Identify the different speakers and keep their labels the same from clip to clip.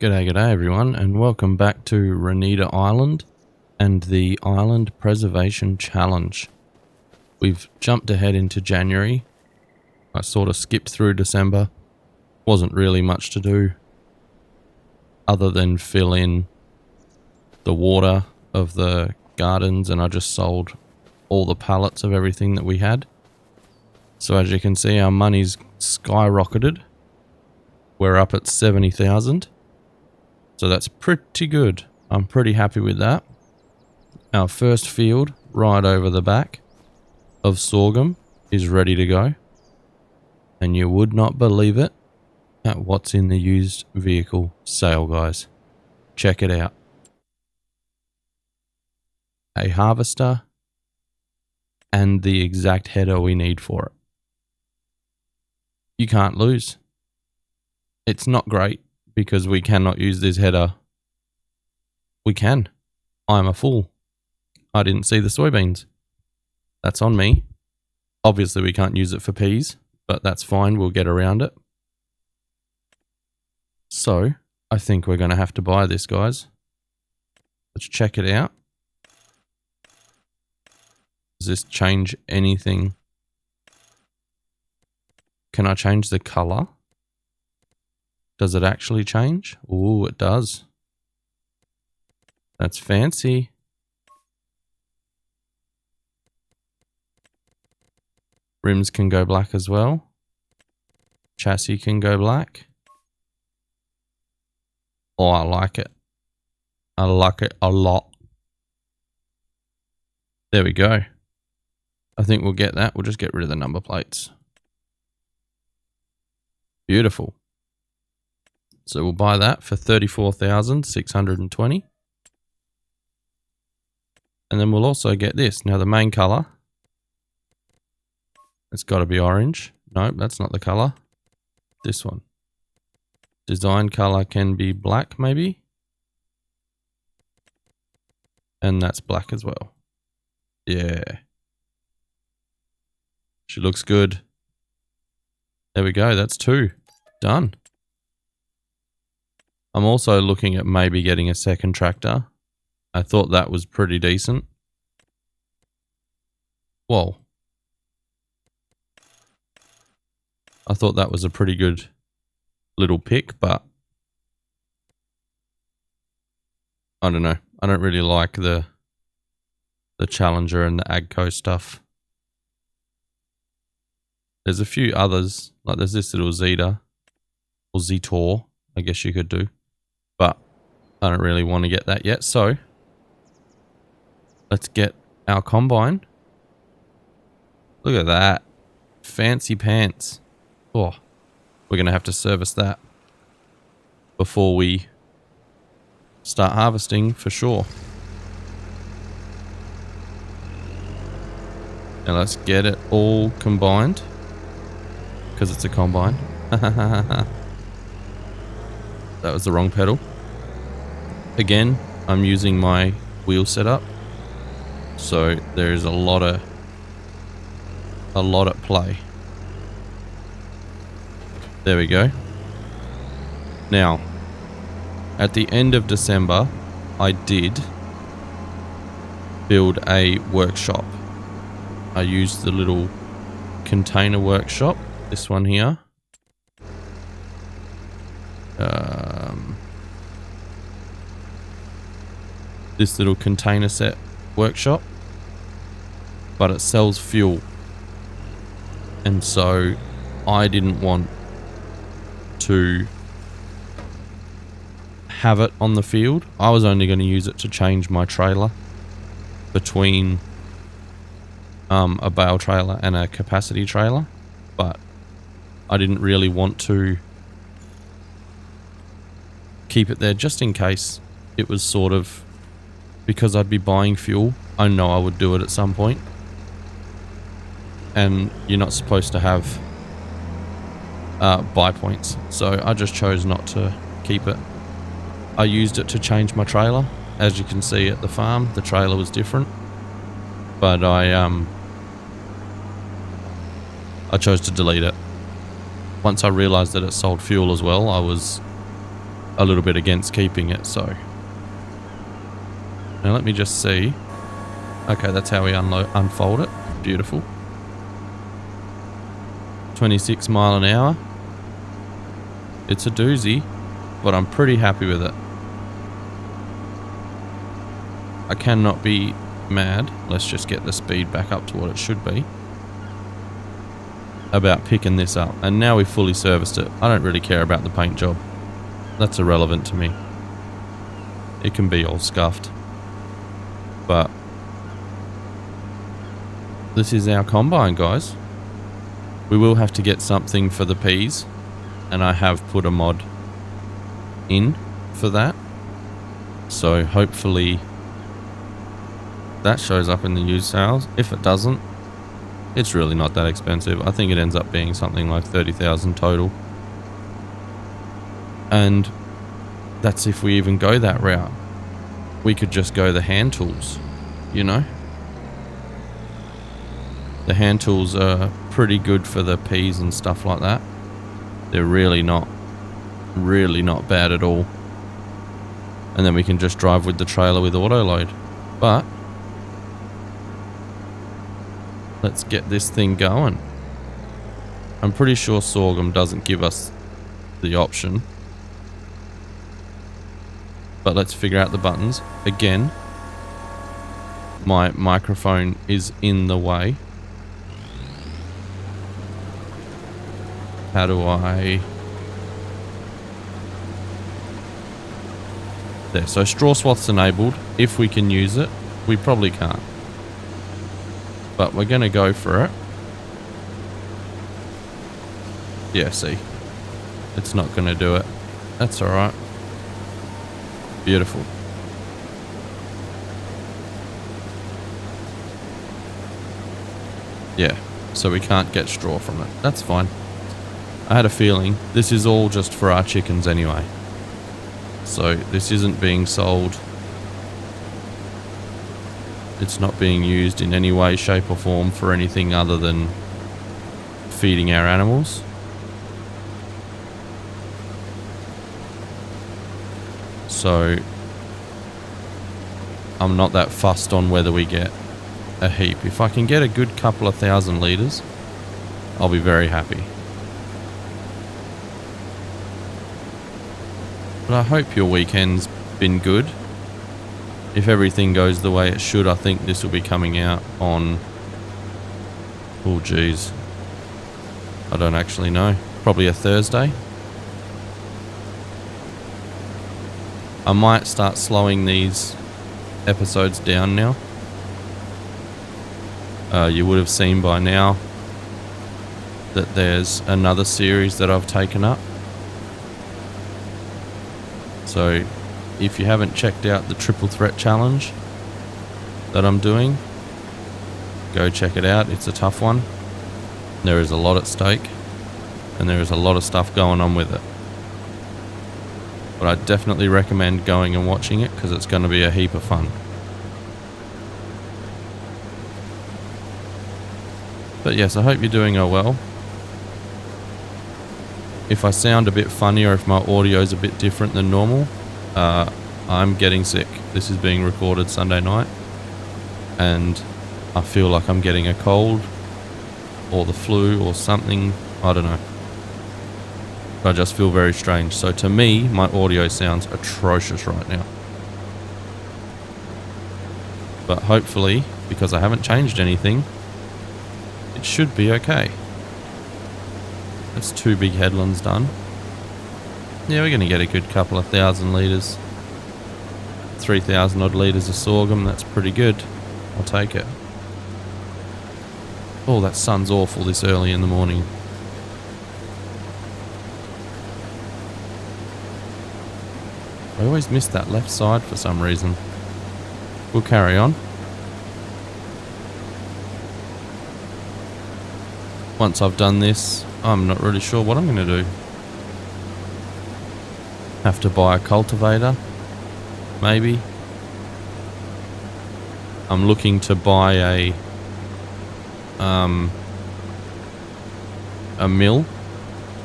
Speaker 1: G'day everyone, and welcome back to Ronîda Island and the Island Preservation Challenge. We've jumped ahead into January. I sort of skipped through December. Wasn't really much to do other than fill in the water of the gardens, and I just sold all the pallets of everything that we had. So as you can see, our money's skyrocketed. We're up at 70,000. So that's pretty good. I'm pretty happy with that. Our first field right over the back of sorghum is ready to go. And you would not believe it at what's in the used vehicle sale, guys. Check it out. A harvester and the exact header we need for it. You can't lose. It's not great because we cannot use this header. We can. I'm a fool. I didn't see the soybeans. That's on me. Obviously we can't use it for peas, but that's fine. We'll get around it. So I think we're going to have to buy this, guys. Let's check it out. Does this change anything? Can I change the color? Does it actually change? Ooh, it does. That's fancy. Rims can go black as well. Chassis can go black. Oh, I like it. I like it a lot. There we go. I think we'll get that. We'll just get rid of the number plates. Beautiful. So we'll buy that for 34,620. And then we'll also get this. Now the main color, it's got to be orange. Nope, that's not the color. This one. Design color can be black maybe. And that's black as well. Yeah. She looks good. There we go. That's two. Done. I'm also looking at maybe getting a second tractor. I thought that was pretty decent. Whoa. I thought that was a pretty good little pick, but I don't know. I don't really like the Challenger and the Agco stuff. There's a few others, like there's this little Zeta, or Zetor, I guess you could do. But I don't really want to get that yet, so let's get our combine. Look at that. Fancy pants. Oh, we're going to have to service that before we start harvesting for sure. Now let's get it all combined because it's a combine. That was the wrong pedal. Again, I'm using my wheel setup, so there's a lot at play. There we go. Now, at the end of December, I did build a workshop. I used the little container workshop, this one here. This little container set workshop, but it sells fuel, and so I didn't want to have it on the field. I was only going to use it to change my trailer between a bale trailer and a capacity trailer, but I didn't really want to keep it there just in case it was sort of, because I'd be buying fuel, I know I would do it at some point. And you're not supposed to have buy points. So I just chose not to keep it. I used it to change my trailer. As you can see at the farm, the trailer was different. But I chose to delete it. Once I realized that it sold fuel as well, I was a little bit against keeping it, so. Now let me just see. Okay, that's how we unfold it. Beautiful. 26 mile an hour. It's a doozy, but I'm pretty happy with it. I cannot be mad. Let's just get the speed back up to what it should be. About picking this up. And now we've fully serviced it. I don't really care about the paint job. That's irrelevant to me. It can be all scuffed. But this is our combine, guys. We will have to get something for the peas. And I have put a mod in for that. So hopefully that shows up in the used sales. If it doesn't, it's really not that expensive. I think it ends up being something like 30,000 total. And that's if we even go that route. We could just go the hand tools, you know? The hand tools are pretty good for the peas and stuff like that. They're really not bad at all. And then we can just drive with the trailer with Autoload. But let's get this thing going. I'm pretty sure sorghum doesn't give us the option. But let's figure out the buttons. Again, my microphone is in the way. How do I... There, so straw swath's enabled. If we can use it, we probably can't. But we're going to go for it. Yeah, see. It's not going to do it. That's alright. Beautiful. Yeah, so we can't get straw from it. That's fine. I had a feeling this is all just for our chickens anyway. So this isn't being sold. It's not being used in any way, shape or form for anything other than feeding our animals. So I'm not that fussed on whether we get a heap. If I can get a good couple of 1,000 litres, I'll be very happy. But I hope your weekend's been good. If everything goes the way it should, I think this will be coming out on... Oh geez, I don't actually know. Probably a Thursday. I might start slowing these episodes down now. You would have seen by now that there's another series that I've taken up. So if you haven't checked out the Triple Threat Challenge that I'm doing, go check it out. It's a tough one. There is a lot at stake and there is a lot of stuff going on with it. But I definitely recommend going and watching it because it's going to be a heap of fun. But yes, I hope you're doing well. If I sound a bit funny or if my audio is a bit different than normal, I'm getting sick. This is being recorded Sunday night and I feel like I'm getting a cold or the flu or something. I don't know. I just feel very strange. So to me, my audio sounds atrocious right now. But hopefully, because I haven't changed anything, it should be okay. That's 2 big headlands done. Yeah, we're going to get a good couple of 1,000 litres. 3,000 odd litres of sorghum, that's pretty good. I'll take it. Oh, that sun's awful this early in the morning. I always miss that left side for some reason. We'll carry on. Once I've done this, I'm not really sure what I'm going to do. Have to buy a cultivator, maybe. I'm looking to buy a mill.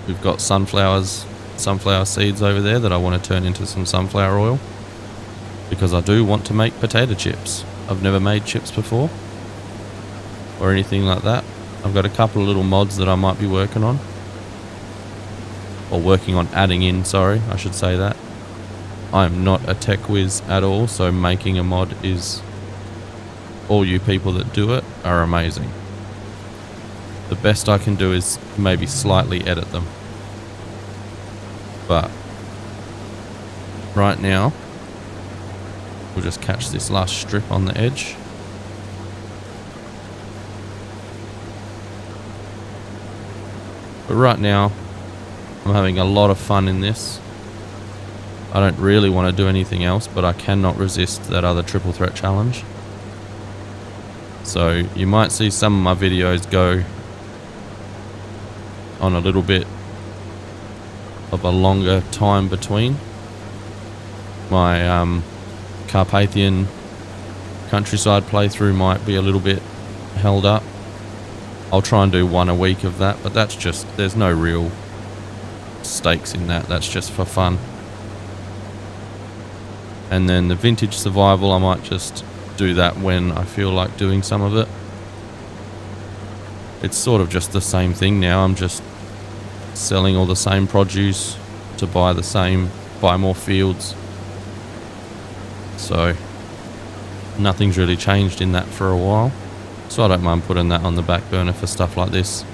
Speaker 1: We've got sunflowers sunflower seeds over there that I want to turn into some sunflower oil, because I do want to make potato chips. I've never made chips before or anything like that. I've got a couple of little mods that I might be working on, or working on adding in, sorry, I should say that. I'm not a tech whiz at all, so making a mod is, all you people that do it are amazing. The best I can do is maybe slightly edit them. But right now, we'll just catch this last strip on the edge. But right now, I'm having a lot of fun in this. I don't really want to do anything else, but I cannot resist that other triple threat challenge. So you might see some of my videos go on a little bit of a longer time between. My Carpathian countryside playthrough might be a little bit held up. I'll try and do one a week of that, but that's just, there's no real stakes in that. That's just for fun. And then the vintage survival, I might just do that when I feel like doing some of it. It's sort of just the same thing now. I'm just selling all the same produce to buy more fields. So nothing's really changed in that for a while. So I don't mind putting that on the back burner for stuff like this.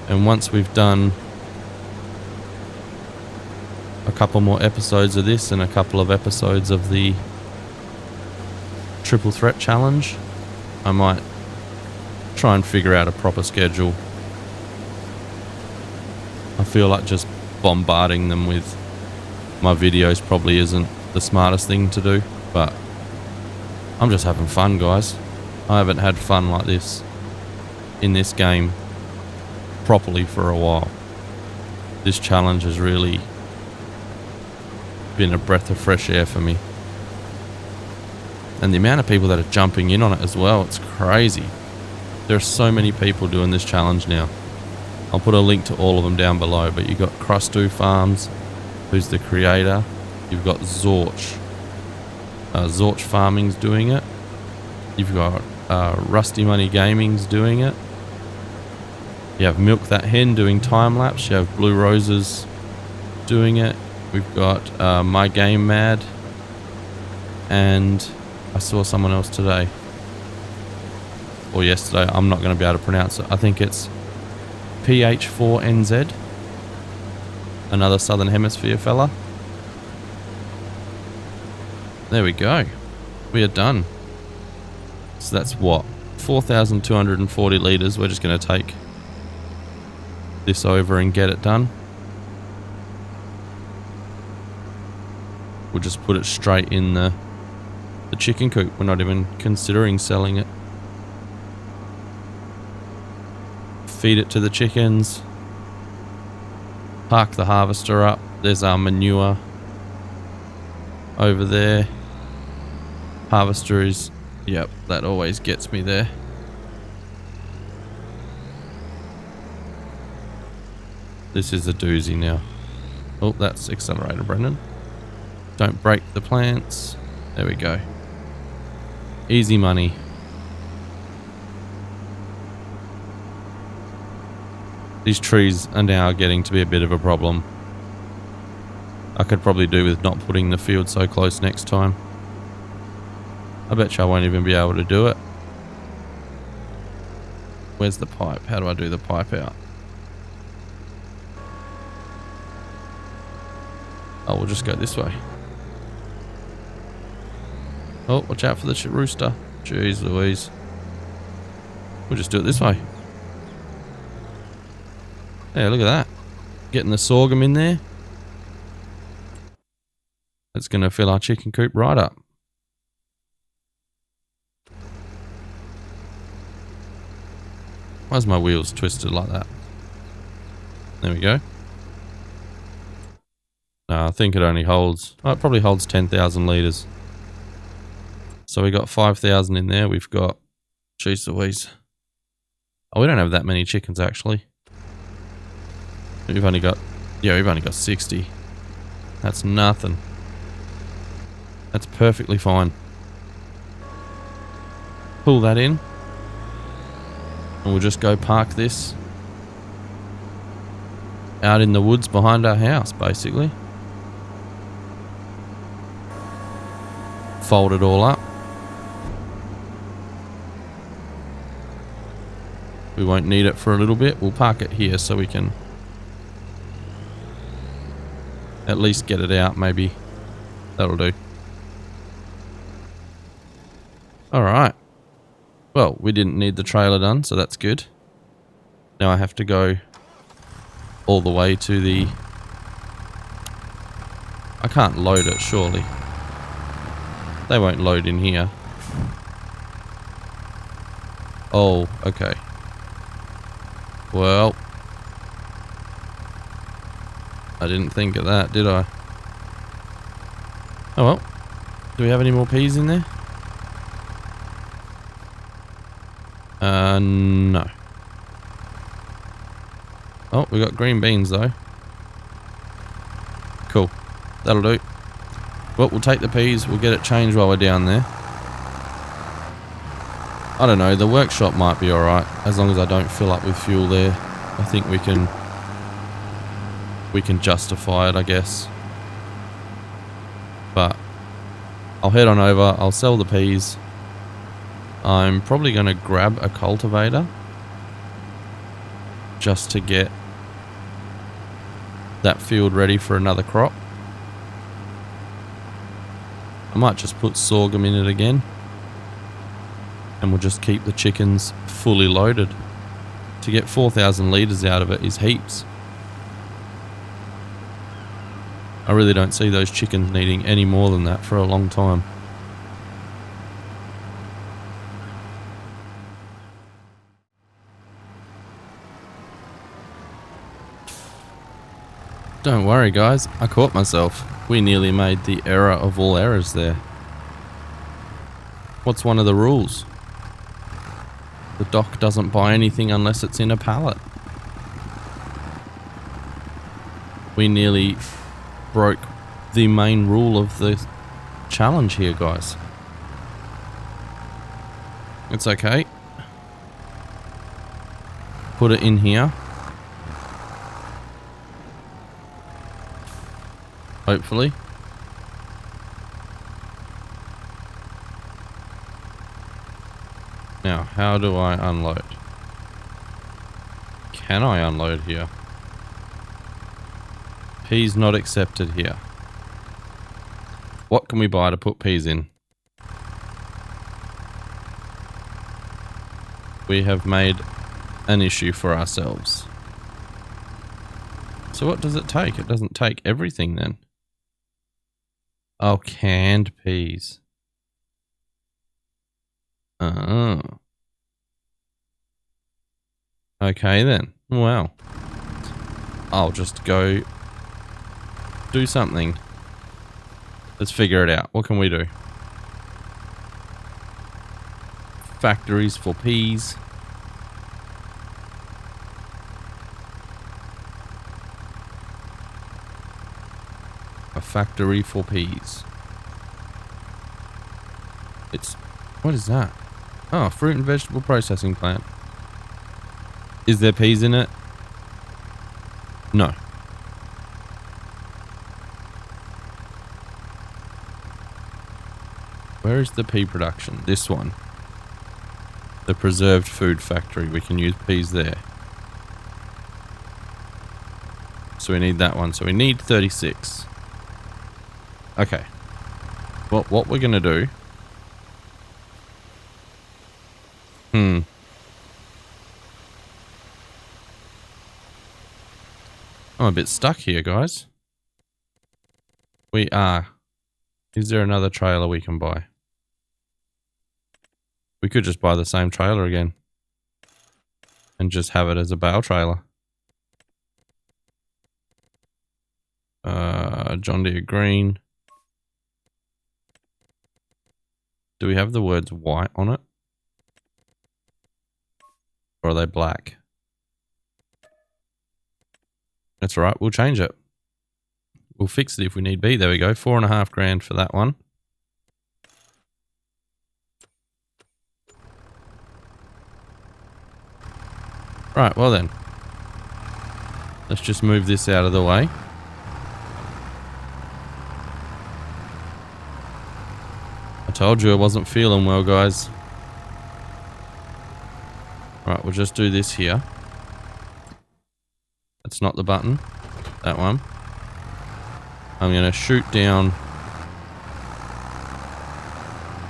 Speaker 1: And once we've done a couple more episodes of this and a couple of episodes of the triple threat challenge, I might try and figure out a proper schedule. I feel like just bombarding them with my videos probably isn't the smartest thing to do, but I'm just having fun, guys. I haven't had fun like this in this game properly for a while. This challenge has really been a breath of fresh air for me. And the amount of people that are jumping in on it as well, it's crazy. There are so many people doing this challenge now. I'll put a link to all of them down below, but you've got Crustu Farms, who's the creator. You've got Zorch. Zorch Farming's doing it. You've got Rusty Money Gaming's doing it. You have Milk That Hen doing time-lapse. You have Blue Roses doing it. We've got My Game Mad. And I saw someone else today. Or yesterday. I'm not going to be able to pronounce it. I think it's PH4NZ. Another Southern Hemisphere fella. There we go. We are done. So that's what? 4,240 litres. We're just going to take this over and get it done. We'll just put it straight in the chicken coop. We're not even considering selling it. Feed it to the chickens. Park the harvester up. There's our manure over there. Harvester is, yep, that always gets me there. This is a doozy now. Oh, that's accelerated, Brendan. Don't break the plants. There we go. Easy money. These trees are now getting to be a bit of a problem. I could probably do with not putting the field so close next time. I bet you I won't even be able to do it. Where's the pipe? How do I do the pipe out? Oh, we'll just go this way. Oh, watch out for the rooster. Jeez Louise. We'll just do it this way. Yeah, look at that. Getting the sorghum in there. It's going to fill our chicken coop right up. Why's my wheels twisted like that? There we go. No, I think it only holds... Oh, it probably holds 10,000 litres. So we got 5,000 in there. We've got... Jeez Louise. Oh, we don't have that many chickens, actually. We've only got, yeah, we've only got 60. That's nothing. That's perfectly fine. Pull that in. And we'll just go park this out in the woods behind our house, basically. Fold it all up. We won't need it for a little bit. We'll park it here so we can at least get it out, maybe. That'll do. Alright. Well, we didn't need the trailer done, so that's good. Now I have to go all the way to the... I can't load it, surely. They won't load in here. Oh, okay. Well, I didn't think of that, did I? Oh well. Do we have any more peas in there? No. Oh, we got green beans though. Cool. That'll do. Well, we'll take the peas. We'll get it changed while we're down there. I don't know. The workshop might be alright. As long as I don't fill up with fuel there. I think we can justify it, I guess. But I'll head on over. I'll sell the peas. I'm probably going to grab a cultivator. Just to get that field ready for another crop. I might just put sorghum in it again. And we'll just keep the chickens fully loaded. To get 4,000 litres out of it is heaps. I really don't see those chickens needing any more than that for a long time. Don't worry guys, I caught myself. We nearly made the error of all errors there. What's one of the rules? The dock doesn't buy anything unless it's in a pallet. We nearly broke the main rule of the challenge here, guys. It's okay. Put it in here. Hopefully. Now, how do I unload? Can I unload here? Peas not accepted here. What can we buy to put peas in? We have made an issue for ourselves. So what does it take? It doesn't take everything then. Oh, canned peas. Oh. Okay then. Wow. I'll just go do something. Let's figure it out. What can we do? Factories for peas. A factory for peas. It's... what is that? Oh, fruit and vegetable processing plant. Is there peas in it? No. Where is the pea production? This one. The preserved food factory. We can use peas there. So we need that one. So we need 36. Okay. Well, what we're going to do... I'm a bit stuck here, guys. We are. Is there another trailer we can buy? We could just buy the same trailer again. And just have it as a bale trailer. John Deere green. Do we have the words white on it? Or are they black? I'm That's all right. We'll change it. We'll fix it if we need be. There we go. 4.5 grand for that one. Right, well then. Let's just move this out of the way. I told you I wasn't feeling well, guys. Right, we'll just do this here. That's not the button. That one. I'm going to shoot down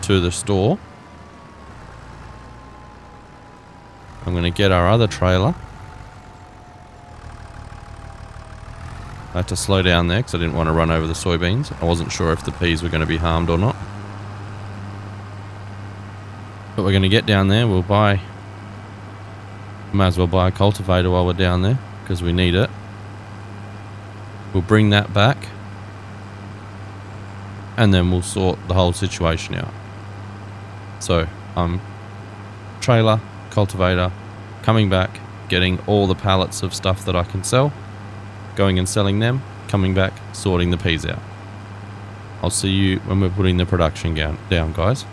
Speaker 1: to the store. I'm going to get our other trailer. I had to slow down there because I didn't want to run over the soybeans. I wasn't sure if the peas were going to be harmed or not. But we're going to get down there. We'll buy... Might as well buy a cultivator while we're down there because we need it. We'll bring that back. And then we'll sort the whole situation out. So, trailer, cultivator, coming back, getting all the pallets of stuff that I can sell, going and selling them, coming back, sorting the peas out. I'll see you when we're putting the production down, guys.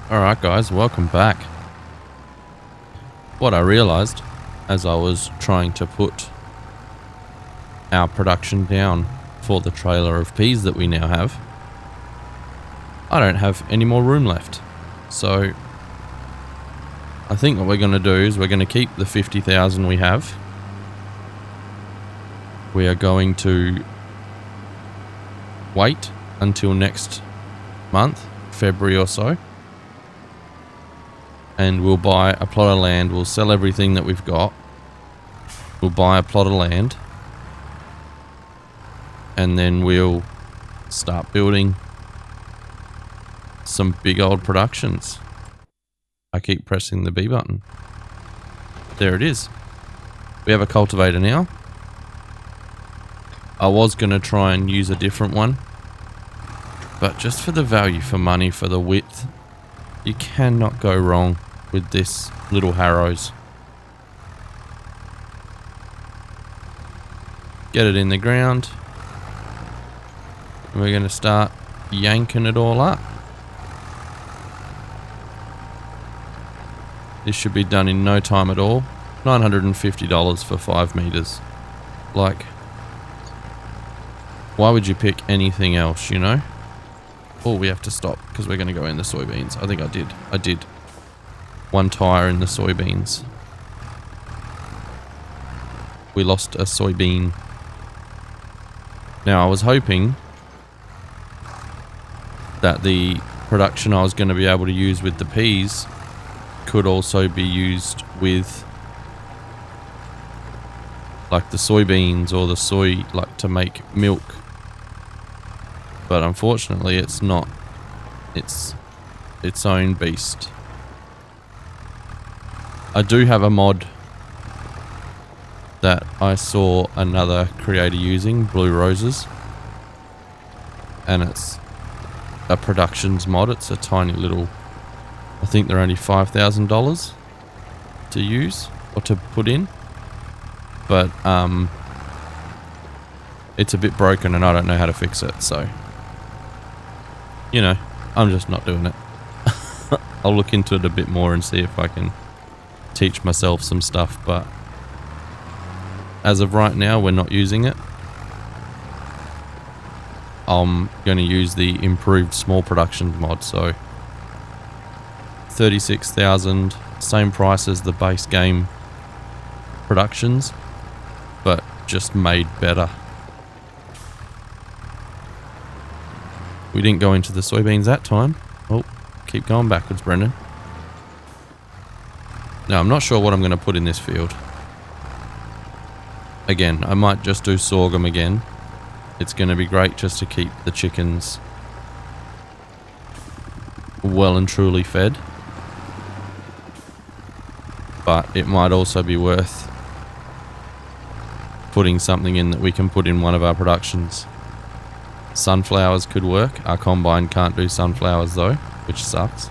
Speaker 1: Alright guys, welcome back. What I realised as I was trying to put our production down for the trailer of peas that we now have, I don't have any more room left. So I think what we're going to do is we're going to keep the 50,000 we have. We are going to wait until next month, February or so. And we'll buy a plot of land. We'll sell everything that we've got. We'll buy a plot of land. And then we'll start building some big old productions. I keep pressing the B button. There it is. We have a cultivator now. I was going to try and use a different one. But just for the value for money, for the width, you cannot go wrong with this little harrows. Get it in the ground. We're going to start yanking it all up. This should be done in no time at all. $950 for 5 meters. Like, why would you pick anything else, you know? Oh, we have to stop because we're going to go in the soybeans. I think I did. One tire in the soybeans. We lost a soybean. Now, I was hoping that the production I was going to be able to use with the peas could also be used with like the soybeans or the soy, like to make milk. But unfortunately it's not. It's its own beast. I do have a mod that I saw another creator using, Blue Roses, and it's a productions mod. It's a tiny little, I think they're only $5,000 to use or to put in, but it's a bit broken and I don't know how to fix it, so you know, I'm just not doing it. I'll look into it a bit more and see if I can teach myself some stuff, but as of right now we're not using it. I'm going to use the improved small production mod, so 36,000, same price as the base game productions, but just made better. We didn't go into the soybeans that time. Oh, keep going backwards, Brendan. Now, I'm not sure what I'm going to put in this field. Again, I might just do sorghum again. It's going to be great just to keep the chickens well and truly fed. But it might also be worth putting something in that we can put in one of our productions. Sunflowers could work. Our combine can't do sunflowers though, which sucks.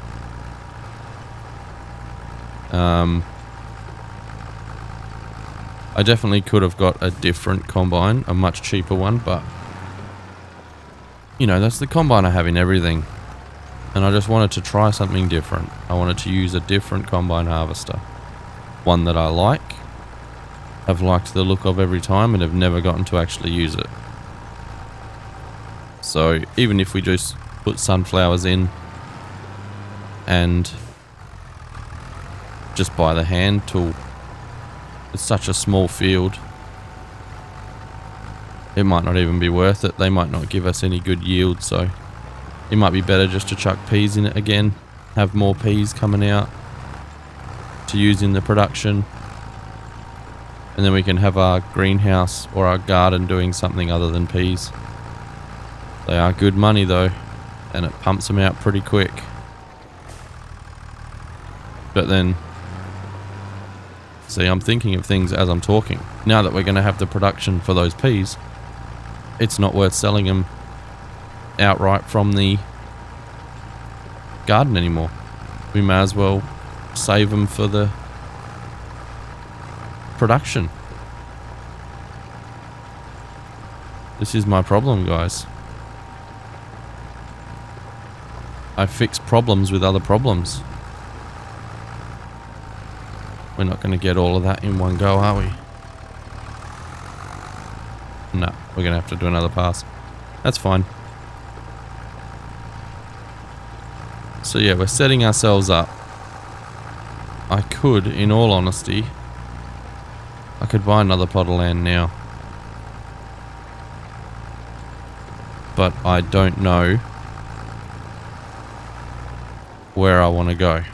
Speaker 1: I definitely could have got a different combine, a much cheaper one, but you know, that's the combine I have in everything. And I just wanted to try something different. I wanted to use a different combine harvester. One that I like, have liked the look of every time, and have never gotten to actually use it. So even if we just put sunflowers in and just buy the hand tool, it's such a small field. It might not even be worth it. They might not give us any good yield, so it might be better just to chuck peas in it again, have more peas coming out to use in the production, and then we can have our greenhouse or our garden doing something other than peas. They are good money though, and it pumps them out pretty quick. But then, see, I'm thinking of things as I'm talking. Now that we're going to have the production for those peas, it's not worth selling them outright from the garden anymore. We may as well save them for the production. This is my problem, guys. I fix problems with other problems. We're not going to get all of that in one go, are we? No, we're going to have to do another pass. That's fine. So yeah, we're setting ourselves up. I could, in all honesty, I could buy another plot of land now. But I don't know where I want to go.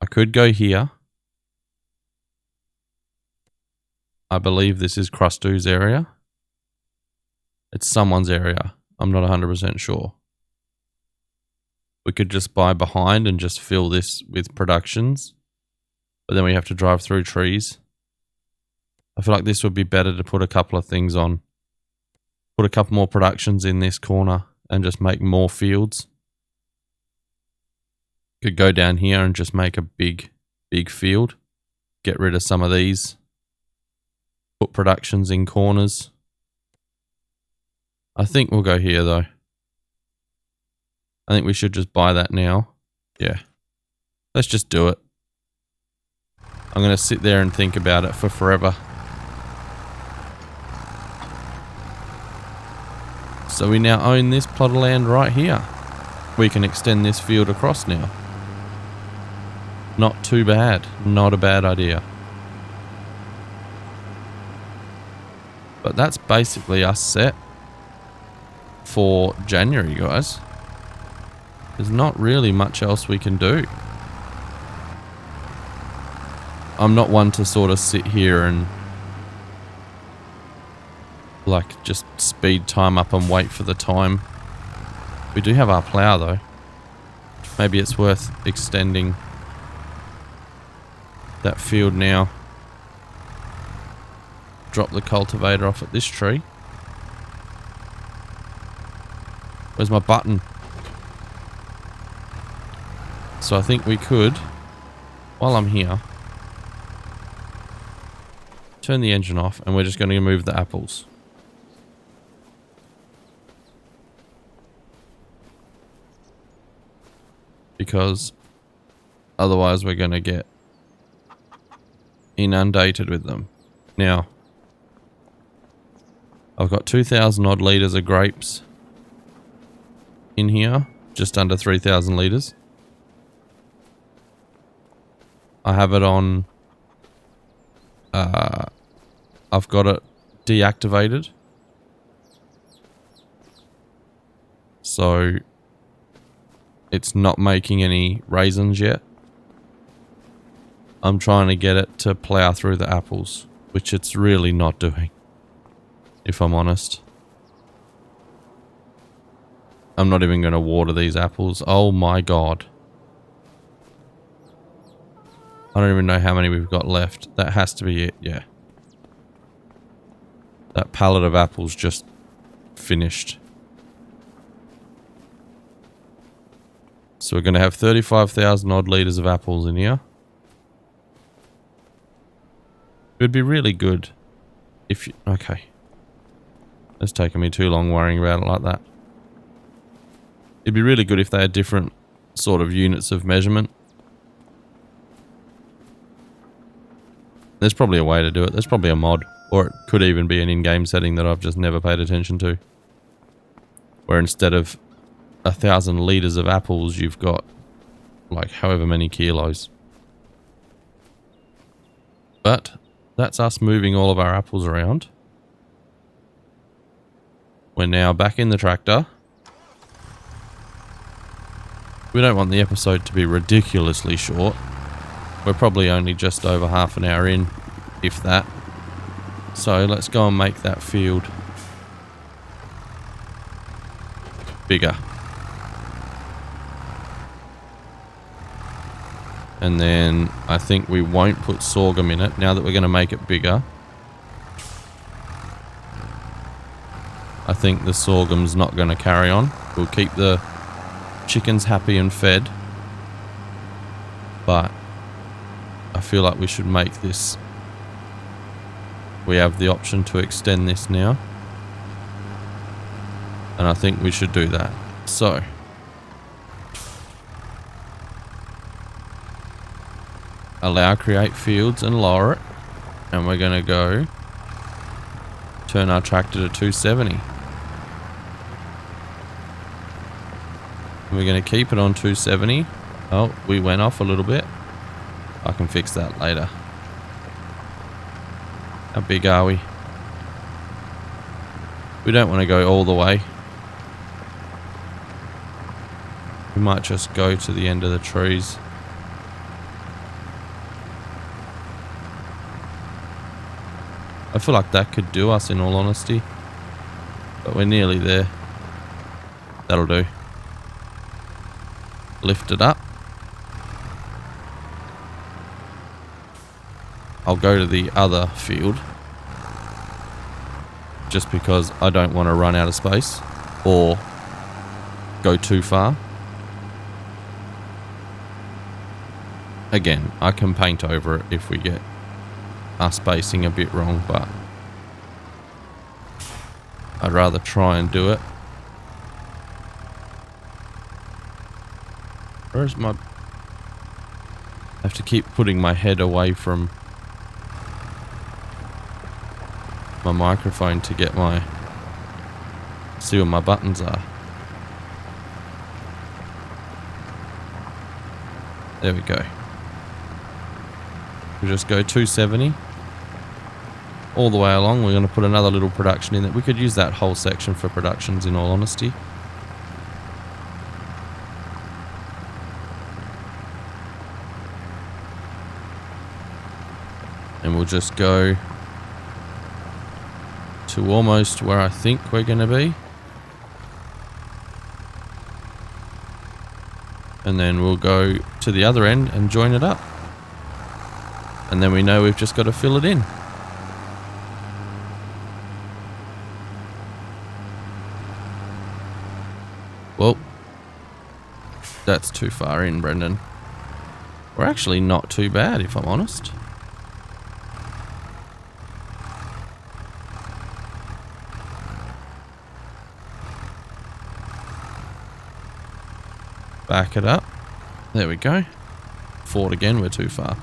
Speaker 1: I could go here. I believe this is Crustu's area. It's someone's area. I'm not 100% sure. We could just buy behind and just fill this with productions. But then we have to drive through trees. I feel like this would be better to put a couple of things on. Put a couple more productions in this corner and just make more fields. Could go down here and just make a big field. Get rid of some of these. Put productions in corners. I think we'll go here though. I think we should just buy that now. Yeah. Let's just do it. I'm going to sit there and think about it for forever. So we now own this plot of land right here. We can extend this field across now. Not too bad. Not a bad idea. But that's basically us set for January, guys. There's not really much else we can do. I'm not one to sort of sit here and like just speed time up and wait for the time. We do have our plow though. Maybe it's worth extending that field now. Drop the cultivator off at this tree. Where's my button? So I think we could, while I'm here, turn the engine off and we're just going to move the apples. Because otherwise we're going to get inundated with them. Now, I've got 2,000 odd litres of grapes in here, just under 3,000 litres. I have it on, I've got it deactivated. So it's not making any raisins yet. I'm trying to get it to plow through the apples, which it's really not doing, if I'm honest. I'm not even going to water these apples. Oh my god. I don't even know how many we've got left. That has to be it, yeah. That pallet of apples just finished. So we're going to have 35,000 odd litres of apples in here. It would be really good if you... Okay. It's taken me too long worrying about it like that. It'd be really good if they had different sort of units of measurement. There's probably a way to do it. There's probably a mod. Or it could even be an in-game setting that I've just never paid attention to. Where instead of 1,000 litres of apples, you've got like however many kilos. But that's us moving all of our apples around. We're now back in the tractor. We don't want the episode to be ridiculously short. We're probably only just over half an hour in, if that. So let's go and make that field bigger. And then I think we won't put sorghum in it now that we're going to make it bigger. I think the sorghum's not going to carry on. We'll keep the chickens happy and fed. But I feel like we should make this... We have the option to extend this now. And I think we should do that. So... allow create fields and lower it. And we're going to go... turn our tractor to 270. We're going to keep it on 270. Oh, we went off a little bit. I can fix that later. How big are we? We don't want to go all the way. We might just go to the end of the trees. I feel like that could do us in all honesty. But we're nearly there. That'll do. Lift it up. I'll go to the other field. Just because I don't want to run out of space. Or go too far. Again, I can paint over it if we get our spacing a bit wrong, but I'd rather try and do it. Where's my... I have to keep putting my head away from my microphone to get my... see what my buttons are. There we go. We'll just go 270 all the way along. We're going to put another little production in that. We could use that whole section for productions in all honesty. And we'll just go to almost where I think we're going to be. And then we'll go to the other end and join it up. And then we know we've just got to fill it in. Well, that's too far in, Brendan. We're actually not too bad, if I'm honest. Back it up. There we go. Forward again, we're too far.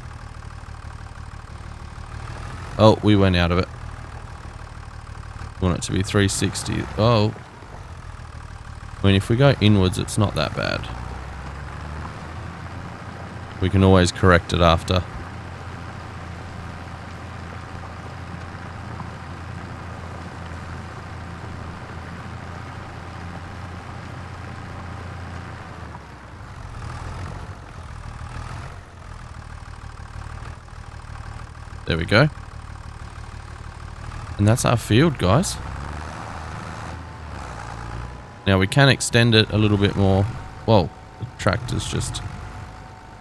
Speaker 1: Oh, we went out of it. Want it to be 360. Oh. I mean, if we go inwards, it's not that bad. We can always correct it after. There we go. And that's our field, guys. Now we can extend it a little bit more. Whoa, the tractor's just...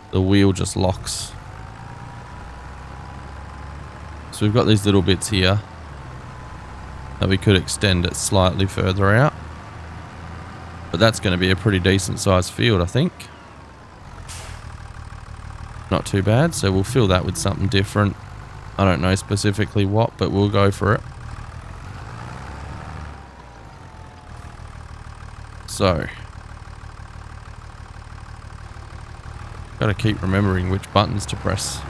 Speaker 1: the wheel just locks. So we've got these little bits here that we could extend it slightly further out. But that's going to be a pretty decent sized field, I think. Not too bad, so we'll fill that with something different. I don't know specifically what, but we'll go for it. So, gotta keep remembering which buttons to press.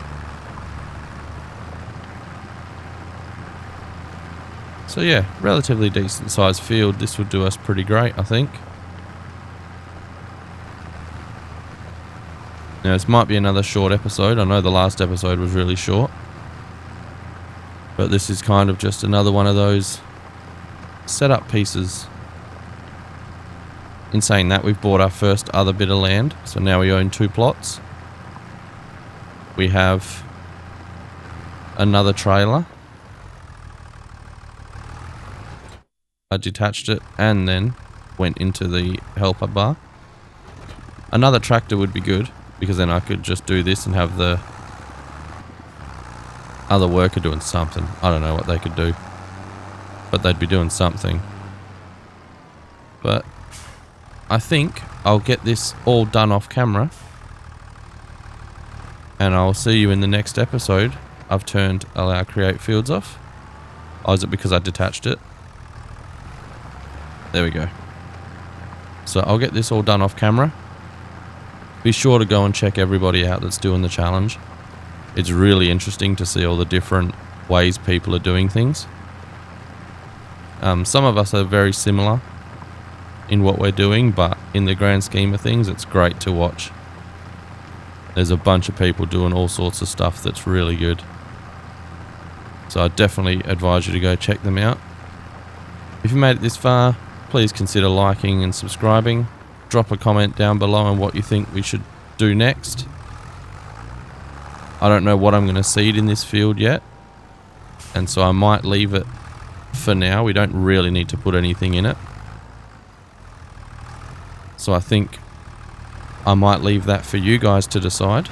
Speaker 1: So yeah, relatively decent sized field. This would do us pretty great, I think. Now this might be another short episode. I know the last episode was really short. But this is kind of just another one of those setup pieces. In saying that, we've bought our first other bit of land. So now we own 2 plots. We have another trailer. I detached it and then went into the helper bar. Another tractor would be good, because then I could just do this and have the other worker doing something. I don't know what they could do, but they'd be doing something. But I think I'll get this all done off camera, and I'll see you in the next episode. I've turned allow create fields off. Oh, is it because I detached it? There we go. So I'll get this all done off camera. Be sure to go and check everybody out that's doing the challenge. It's really interesting to see all the different ways people are doing things. Some of us are very similar in what we're doing, but in the grand scheme of things, it's great to watch. There's a bunch of people doing all sorts of stuff that's really good. So I definitely advise you to go check them out. If you made it this far, please consider liking and subscribing. Drop a comment down below on what you think we should do next. I don't know what I'm going to seed in this field yet, and so I might leave it for now. We don't really need to put anything in it. So I think I might leave that for you guys to decide.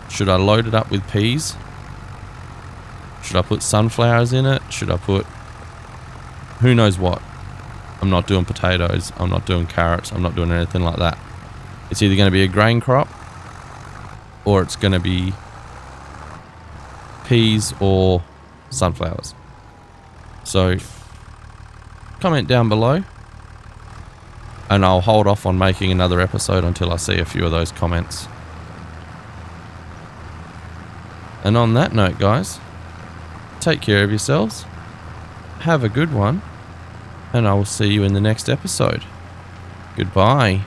Speaker 1: Should I load it up with peas? Should I put sunflowers in it? Should I put who knows what? I'm not doing potatoes. I'm not doing carrots. I'm not doing anything like that. It's either going to be a grain crop, or it's going to be peas or sunflowers. So comment down below, and I'll hold off on making another episode until I see a few of those comments. And on that note, guys, take care of yourselves, have a good one, and I will see you in the next episode. Goodbye.